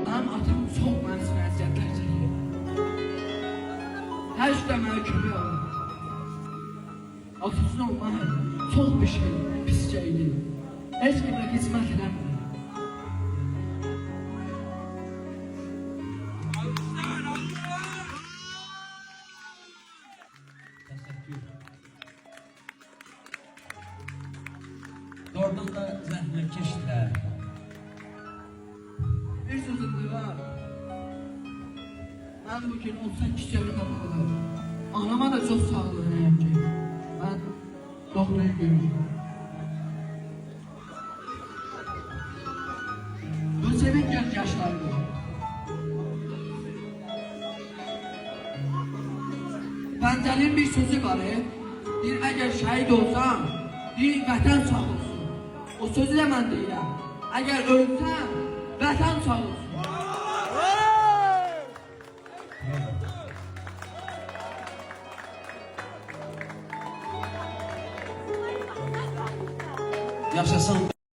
Mənim atam çox mənsin əziyyətlər çəkir. Hər işdə mənə kömək olur. Atasız olmaq çox bir şey, pis şeydir. Heç kimə hizmət eləmir. Oradan da zəhmətkeşdirlər. Bir sözümdür var. Mən bugün 18 yaşında doğdum. Anama da çox sağlığınayım ki, mən doğruyu görürüm. Bu sevin göz yaşlarıdır. Bəndənin bir sözü var, deyir, əgər şəhid olsam, deyir, vətən sağ olsun. O sözü də mən deyirəm, əgər ölsəm, vətən sağ olsun. Yaşasın.